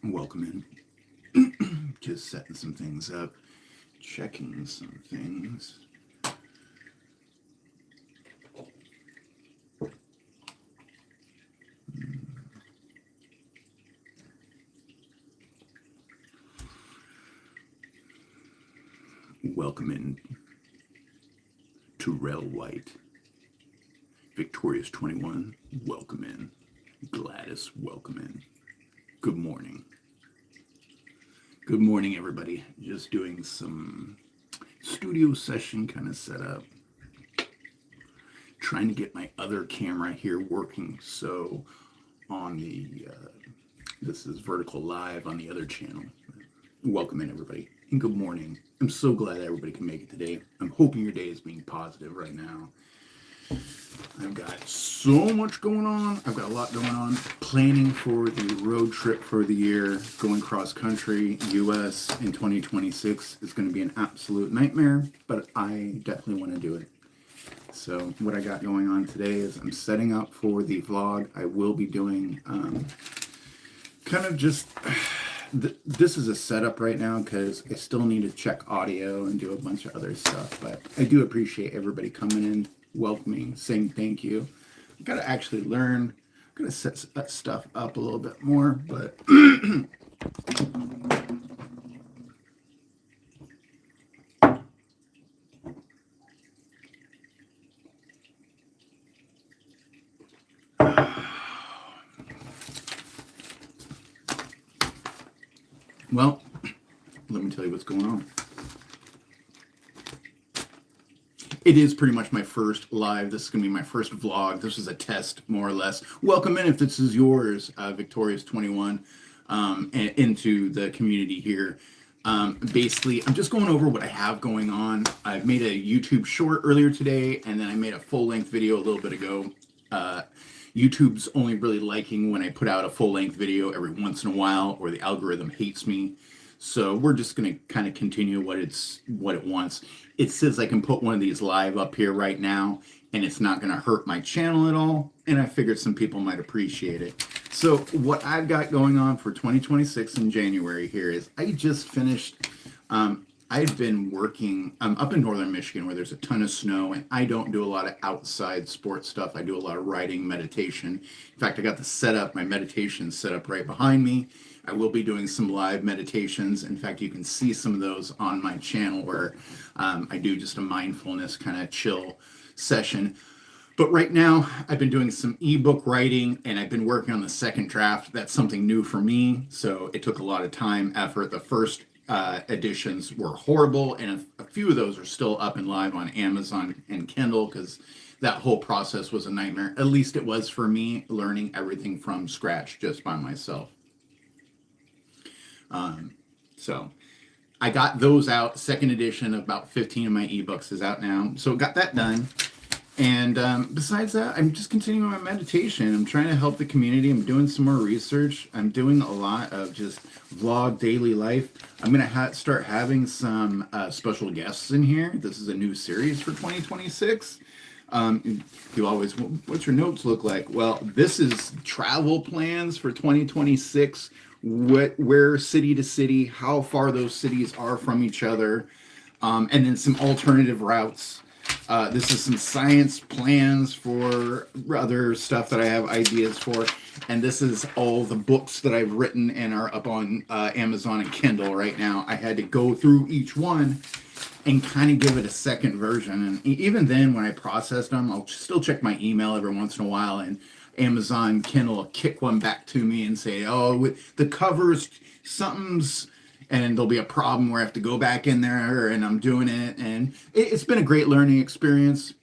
Welcome in. Just setting some things up, checking some things. Welcome in to Rel White. Victorious 21, welcome in. Gladys, welcome in. Good morning. Good morning, everybody. Just doing some studio session kind of setup. Trying to get my other camera here working. So on the, this is Vertical Live on the other channel. Welcome in, everybody, and good morning. I'm so glad everybody can make it today. I'm hoping your day is being positive right now. I've got so much going on. I've got a lot going on. Planning for the road trip for the year, going cross country, US in 2026 is going to be an absolute nightmare, but I definitely want to do it. So what I got going on today is I'm setting up for the vlog. I will be doing kind of just... This is a setup right now because I still need to check audio and do a bunch of other stuff, but I do appreciate everybody coming in, welcoming, saying thank you. I've got to actually learn. I'm going to set that stuff up a little bit more, but well, let me tell you what's going on. It is pretty much my first live. This is going to be my first vlog. This is a test, more or less. Welcome in if this is yours, Victorious 21, and into the community here. Basically, I'm just going over what I have going on. I've made a YouTube short earlier today, and then I made a full-length video a little bit ago. YouTube's only really liking when I put out a full-length video every once in a while, or the algorithm hates me. So we're just going to kind of continue what it wants. It says I can put one of these live up here right now, and it's not going to hurt my channel at all. And I figured some people might appreciate it. So what I've got going on for 2026 in January here is I just finished. I've been working up in northern Michigan where there's a ton of snow, and I don't do a lot of outside sports stuff. I do a lot of writing, meditation. In fact, I got the setup, my meditation set up right behind me. I will be doing some live meditations. In fact, you can see some of those on my channel where I do just a mindfulness kind of chill session. But right now, I've been doing some ebook writing, and I've been working on the second draft. That's something new for me, so it took a lot of time, effort. The first editions were horrible, and a few of those are still up and live on Amazon and Kindle because that whole process was a nightmare. At least it was for me, learning everything from scratch just by myself. So I got those out. Second edition of about 15 of my ebooks is out now. So got that done. And besides that, I'm just continuing my meditation. I'm trying to help the community. I'm doing some more research. I'm doing a lot of just vlog daily life. I'm going to start having some special guests in here. This is a new series for 2026. You always, what's your notes look like? Well, this is travel plans for 2026. Where city to city, how far those cities are from each other, and then some alternative routes. This is some science plans for other stuff that I have ideas for, and this is all the books that I've written and are up on Amazon and Kindle right now. I had to go through each one and kind of give it a second version, and even then when I processed them, I'll still check my email every once in a while, and Amazon Kindle will kick one back to me and say, oh, with the covers, something's, and there'll be a problem where I have to go back in there, and I'm doing it, and it's been a great learning experience.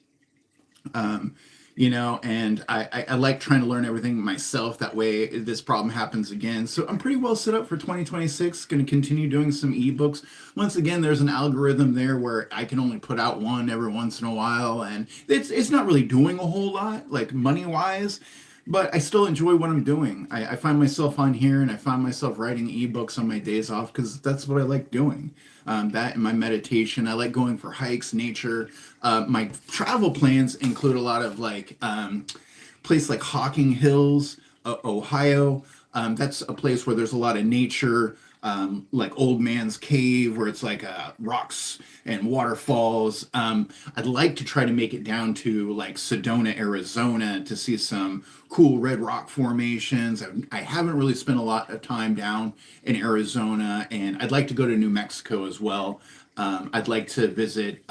And I like trying to learn everything myself. That way this problem happens again. So I'm pretty well set up for 2026. Going to continue doing some ebooks. Once again, there's an algorithm there where I can only put out one every once in a while, and it's not really doing a whole lot, like money-wise, but I still enjoy what I'm doing. I find myself on here, and I find myself writing ebooks on my days off because that's what I like doing. That and my meditation. I like going for hikes, nature. My travel plans include a lot of like places like Hocking Hills, Ohio, That's a place where there's a lot of nature, like Old Man's Cave, where it's like rocks and waterfalls. I'd like to try to make it down to like Sedona, Arizona, to see some cool red rock formations. I haven't really spent a lot of time down in Arizona, and I'd like to go to New Mexico as well. I'd like to visit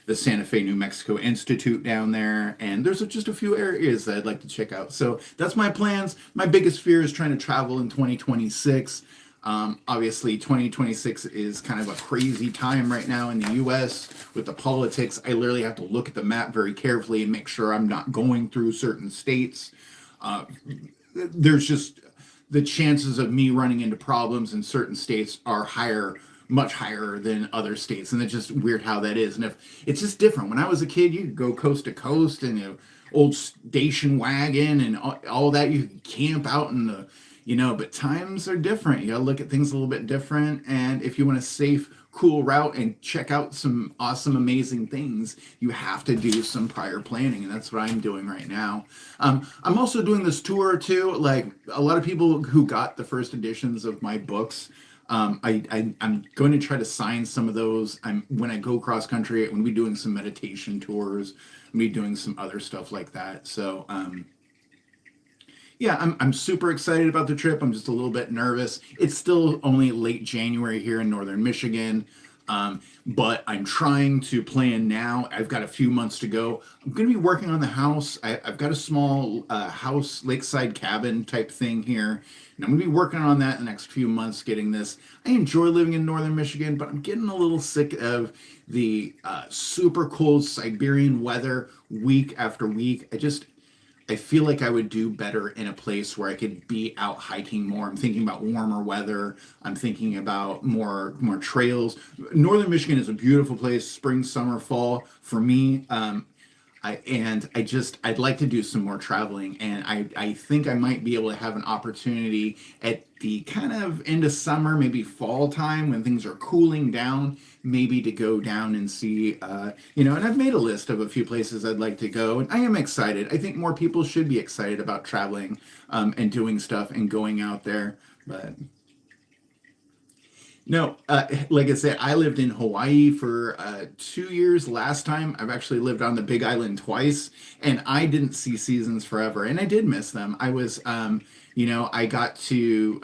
the Santa Fe, New Mexico Institute down there, and there's just a few areas that I'd like to check out. So that's my plans. My biggest fear is trying to travel in 2026. Obviously, 2026 is kind of a crazy time right now in the US with the politics. I literally have to look at the map very carefully and make sure I'm not going through certain states. Uh, there's just the chances of me running into problems in certain states are higher, much higher than other states, and it's just weird how that is. And if it's just different, when I was a kid, you could go coast to coast and old station wagon and all that. You could camp out in the, but times are different. You gotta look at things a little bit different, and if you want a safe, cool route and check out some awesome, amazing things, you have to do some prior planning, and that's what I'm doing right now. I'm also doing this tour too. Like a lot of people who got the first editions of my books, I'm going to try to sign some of those. When I go cross country, I'm going to be doing some meditation tours, I'm be doing some other stuff like that. So yeah, I'm super excited about the trip. I'm just a little bit nervous. It's still only late January here in northern Michigan, but I'm trying to plan now. I've got a few months to go. I'm going to be working on the house. I've got a small house, lakeside cabin type thing here, and I'm going to be working on that in the next few months, getting this. I enjoy living in northern Michigan, but I'm getting a little sick of the super cold Siberian weather week after week. I feel like I would do better in a place where I could be out hiking more. I'm thinking about warmer weather. I'm thinking about more trails. Northern Michigan is a beautiful place, spring, summer, fall for me. I'd like to do some more traveling, and I think I might be able to have an opportunity at the kind of end of summer, maybe fall time when things are cooling down, maybe to go down and see, and I've made a list of a few places I'd like to go, and I am excited. I think more people should be excited about traveling, and doing stuff and going out there, but no, like I said, I lived in Hawaii for 2 years last time. I've actually lived on the Big Island twice, and I didn't see seasons forever, and I did miss them. I got to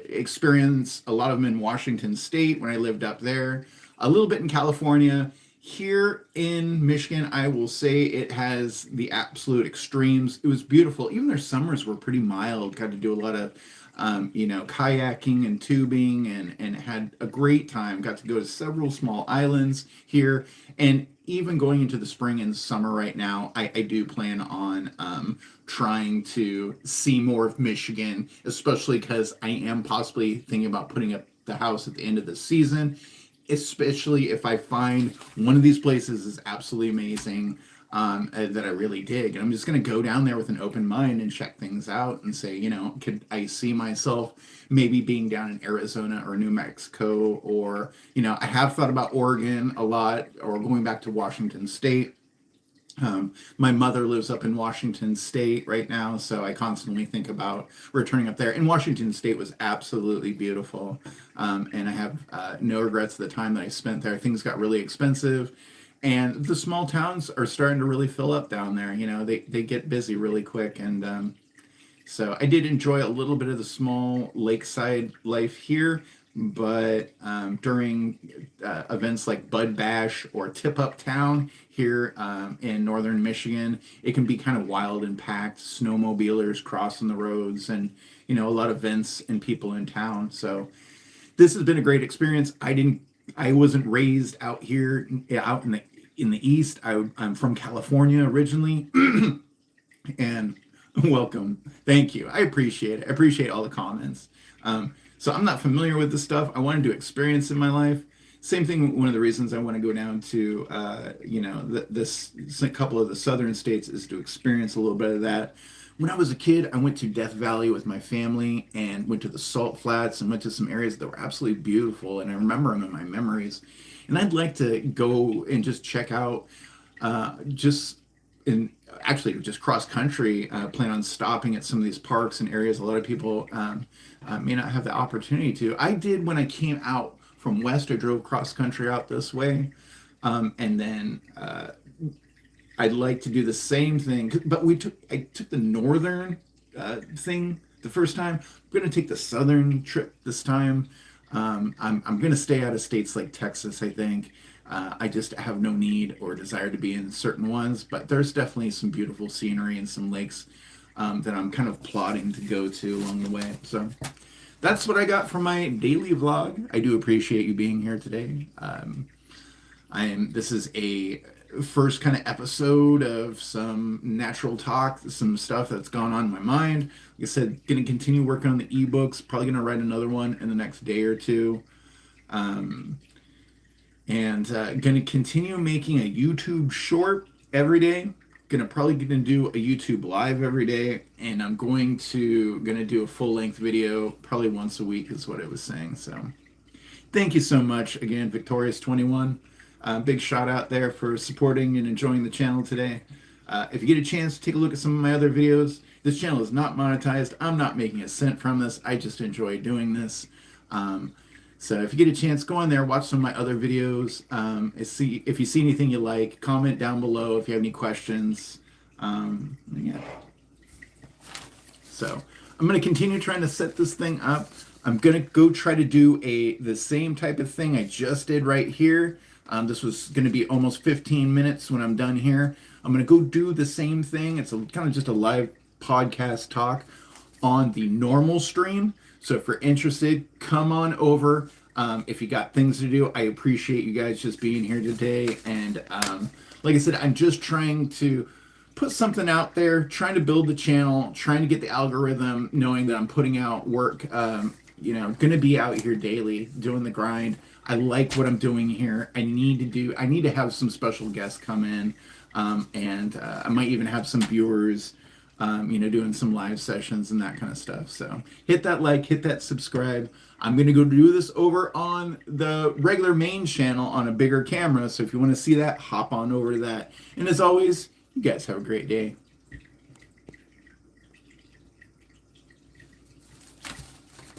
experience a lot of them in Washington State when I lived up there, a little bit in California. Here in Michigan, I will say it has the absolute extremes. It was beautiful. Even their summers were pretty mild. Got to do a lot of kayaking and tubing, and had a great time. Got to go to several small islands here, and even going into the spring and summer right now, I do plan on trying to see more of Michigan, especially because I am possibly thinking about putting up the house at the end of the season, especially if I find one of these places is absolutely amazing, that I really dig. And I'm just going to go down there with an open mind and check things out and say, could I see myself maybe being down in Arizona or New Mexico, or, I have thought about Oregon a lot, or going back to Washington State. My mother lives up in Washington State right now, so I constantly think about returning up there. And Washington State was absolutely beautiful, and I have no regrets of the time that I spent there. Things got really expensive, and the small towns are starting to really fill up down there. They get busy really quick, and so I did enjoy a little bit of the small lakeside life here, but during events like Bud Bash or Tip Up Town here in northern Michigan, it can be kind of wild and packed. Snowmobilers crossing the roads, and a lot of events and people in town. So this has been a great experience. I wasn't raised out here, out in the East. I'm from California originally, and welcome. Thank you. I appreciate it. I appreciate all the comments. So I'm not familiar with this stuff. I wanted to experience in my life. Same thing. One of the reasons I want to go down to, this couple of the southern states is to experience a little bit of that. When I was a kid, I went to Death Valley with my family and went to the Salt Flats and went to some areas that were absolutely beautiful. And I remember them in my memories. And I'd like to go and just check out, just in actually just cross country, plan on stopping at some of these parks and areas a lot of people may not have the opportunity to. I did when I came out from west. I drove cross country out this way, and then I'd like to do the same thing. But I took the northern thing the first time. I'm going to take the southern trip this time. I'm going to stay out of states like Texas, I think. I just have no need or desire to be in certain ones, but there's definitely some beautiful scenery and some lakes that I'm kind of plotting to go to along the way. So that's what I got from my daily vlog. I do appreciate you being here today. This is a first kind of episode of some natural talk, some stuff that's gone on in my mind. Like I said, gonna continue working on the ebooks, probably gonna write another one in the next day or two. And gonna continue making a YouTube short every day. Probably gonna do a YouTube live every day, and I'm gonna do a full length video probably once a week is what I was saying. So thank you so much again, Victorious21. Big shout out there for supporting and enjoying the channel today. If you get a chance to take a look at some of my other videos, this channel is not monetized. I'm not making a cent from this. I just enjoy doing this. So if you get a chance, go on there, watch some of my other videos. If you see anything you like, comment down below if you have any questions. Yeah. So I'm going to continue trying to set this thing up. I'm going to go try to do the same type of thing I just did right here. This was going to be almost 15 minutes when I'm done here. I'm going to go do the same thing. It's kind of just a live podcast talk on the normal stream. So if you're interested, come on over. If you got things to do, I appreciate you guys just being here today. And like I said, I'm just trying to put something out there, trying to build the channel, trying to get the algorithm, knowing that I'm putting out work. I'm going to be out here daily doing the grind. I like what I'm doing here. I need to have some special guests come in, and I might even have some viewers, doing some live sessions and that kind of stuff. So hit that like, hit that subscribe. I'm going to go do this over on the regular main channel on a bigger camera. So if you want to see that, hop on over to that. And as always, you guys have a great day.